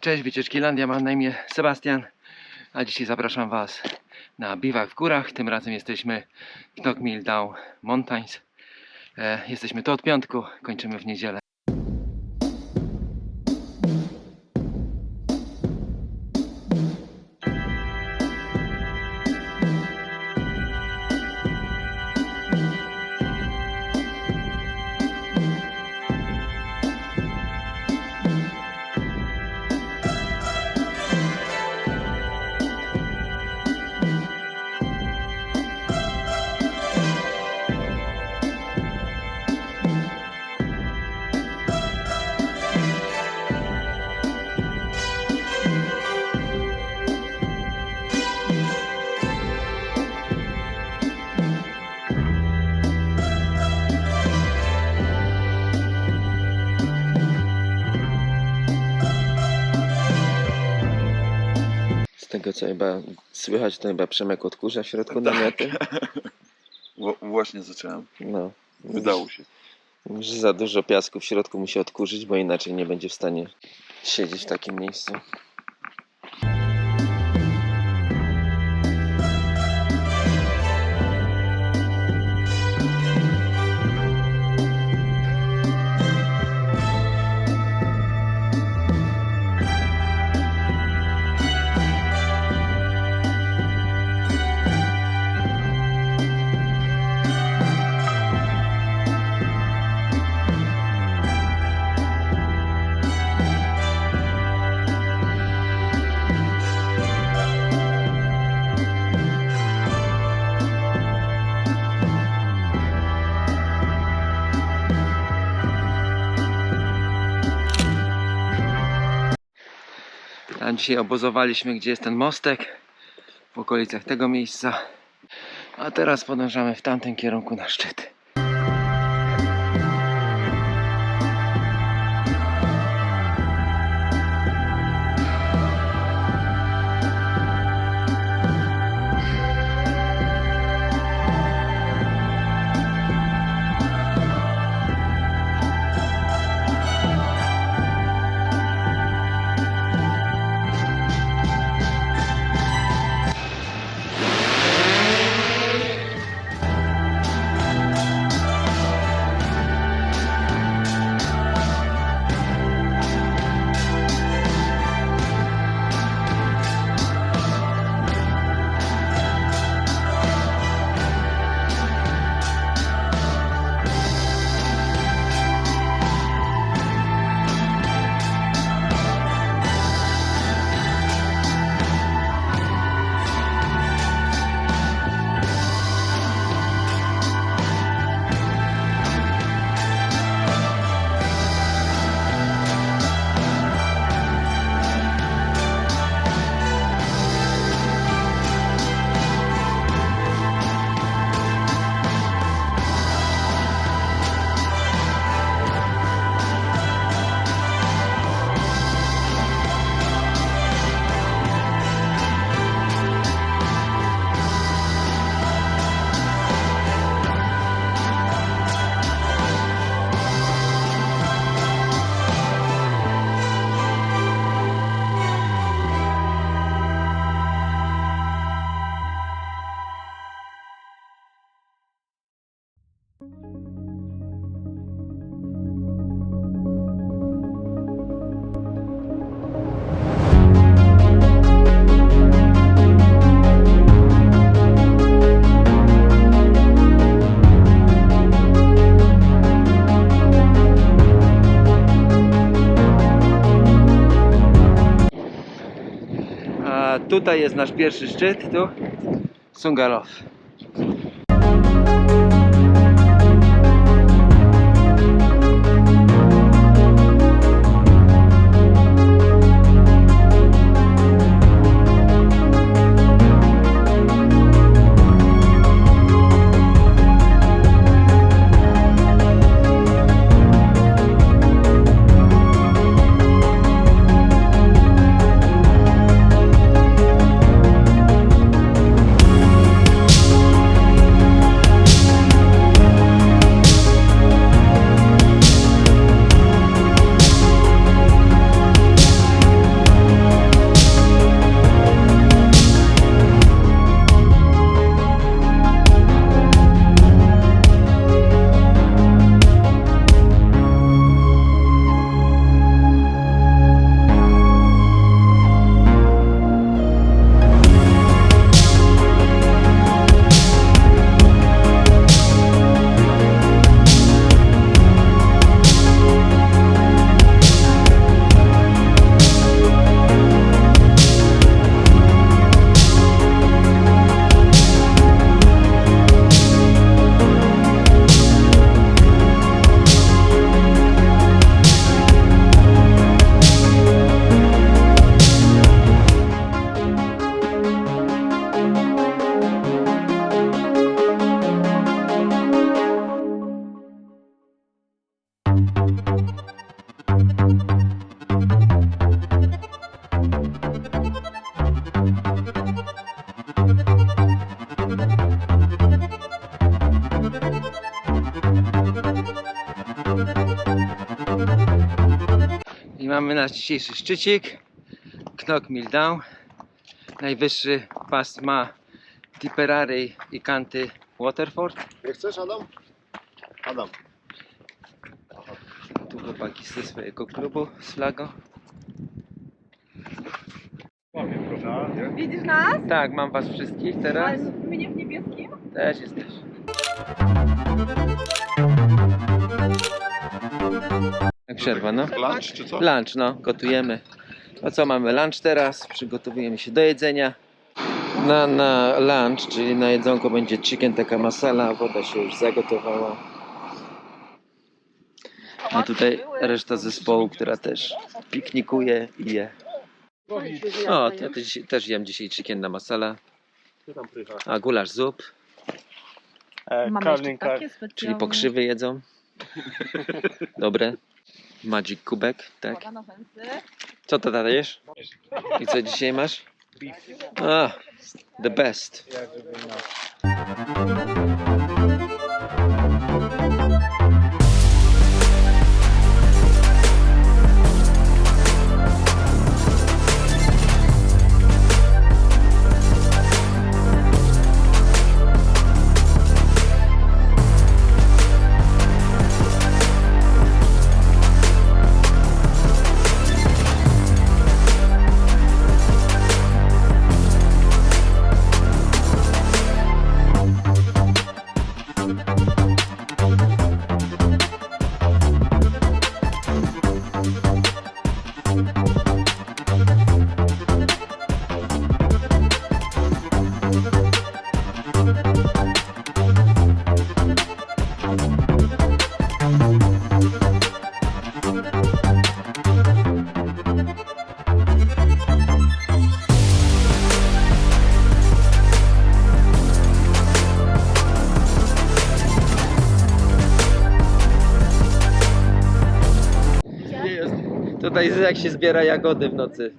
Cześć, Wycieczkilandia, mam na imię Sebastian, a dzisiaj zapraszam Was na biwak w górach. Tym razem jesteśmy w Knockmill Down Mountains. Jesteśmy tu od piątku, kończymy w niedzielę. Z tego co chyba słychać, to chyba Przemek odkurza w środku namiotu. Właśnie zacząłem. No. Wydało się. Że za dużo piasku w środku musi odkurzyć, bo inaczej nie będzie w stanie siedzieć w takim miejscu. Tam dzisiaj obozowaliśmy, gdzie jest ten mostek, w okolicach tego miejsca, a teraz podążamy w tamtym kierunku na szczyt. A tutaj jest nasz pierwszy szczyt, tu Sugarloaf. nasz dzisiejszy szczycik. Knockmill Down. Najwyższy pas ma Tipperary i Canty Waterford. Nie chcesz, Adam? Adam. Tu chłopaki ze swojego klubu z flagą. Widzisz nas? Tak, mam was wszystkich teraz. Ale mnie w niebieskim? Też jesteś. Przerwa, no. Lunch czy co? Lunch, no, gotujemy. A co mamy? Lunch teraz. Przygotowujemy się do jedzenia. Na lunch, czyli na jedzonko będzie chicken taka masala. Woda się już zagotowała. A tutaj reszta zespołu, która też piknikuje i je. O, to ja też jem dzisiaj chicken na masala. A gulasz zup, Mamy jeszcze takie specjalne. czyli pokrzywy jedzą. Dobre. Magic kubek, tak. Uwaga na węsy. Co to dajesz? I co dzisiaj masz? A, the best. Tutaj jak się zbiera jagody w nocy.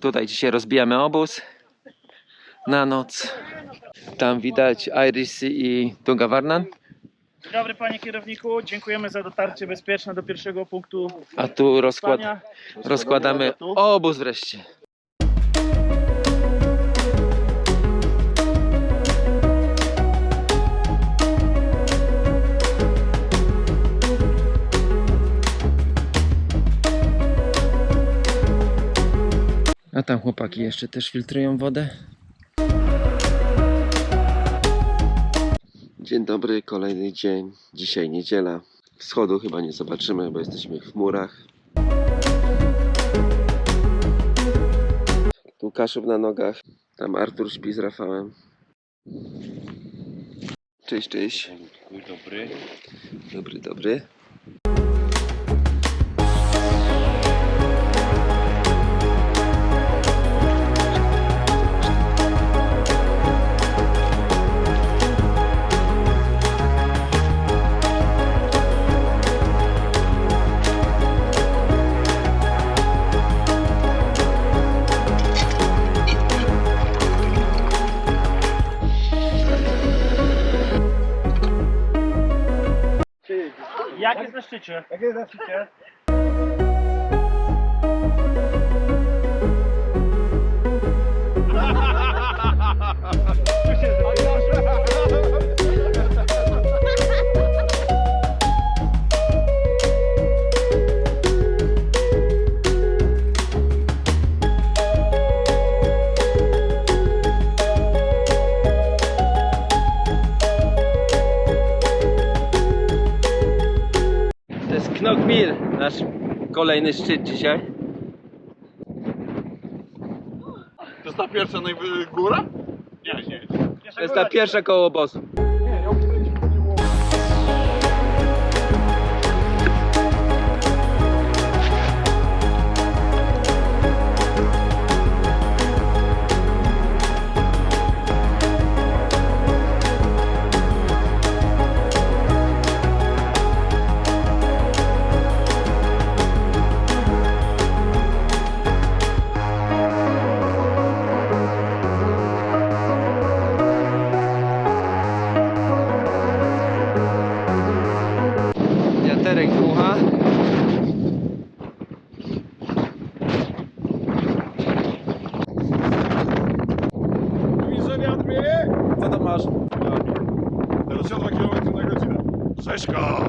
Tutaj dzisiaj rozbijamy obóz na noc. Tam widać Iris i Dungavarnan. Dzień dobry panie kierowniku, dziękujemy za dotarcie bezpieczne do pierwszego punktu A tu spania. rozkładamy obóz wreszcie. A tam chłopaki jeszcze też filtrują wodę. Dzień dobry, kolejny dzień. Dzisiaj niedziela. Wschodu chyba nie zobaczymy, bo jesteśmy w chmurach. Tu Kaszub na nogach. Tam Artur śpi z Rafałem. Cześć, cześć. Dobry. Dobry, dobry. Jak jest na szczycie? Jak jest na szczycie? Nasz kolejny szczyt dzisiaj. To jest ta pierwsza góra? Nie. To jest ta pierwsza koło obozu. Wiaterek dmucha. Widzę wiatr wieje? Co tam masz? 22 km na godzinę. Rzeźka!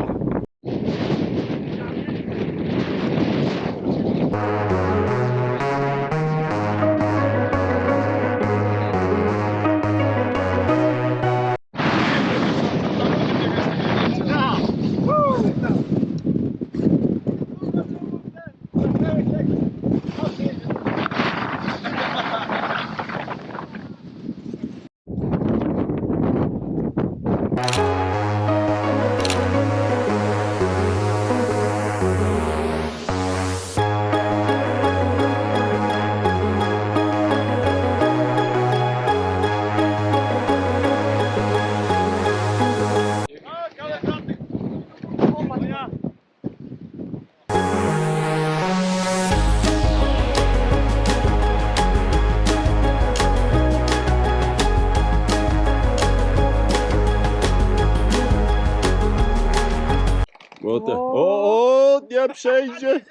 O, nie przejdzie!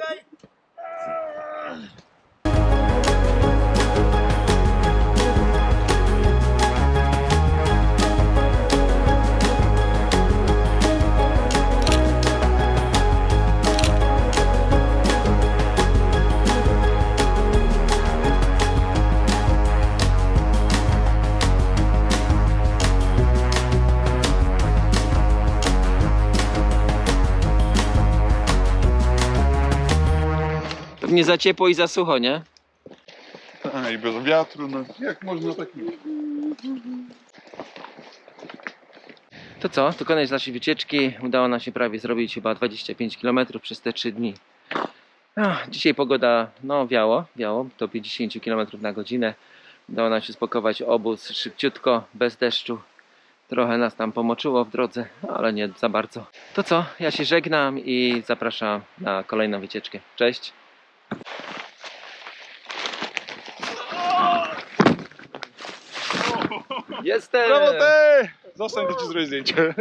Pewnie za ciepło i za sucho, nie? A, i bez wiatru, no jak można tak mieć? To co? To koniec naszej wycieczki. Udało nam się prawie zrobić chyba 25 km przez te 3 dni. Dzisiaj pogoda, no wiało do 50 km na godzinę. Udało nam się spakować obóz szybciutko, bez deszczu. Trochę nas tam pomoczyło w drodze, ale nie za bardzo. To co? Ja się żegnam i zapraszam na kolejną wycieczkę. Cześć! Jestem! Brawo ty! Zostań, to ci zrobię zdjęcie.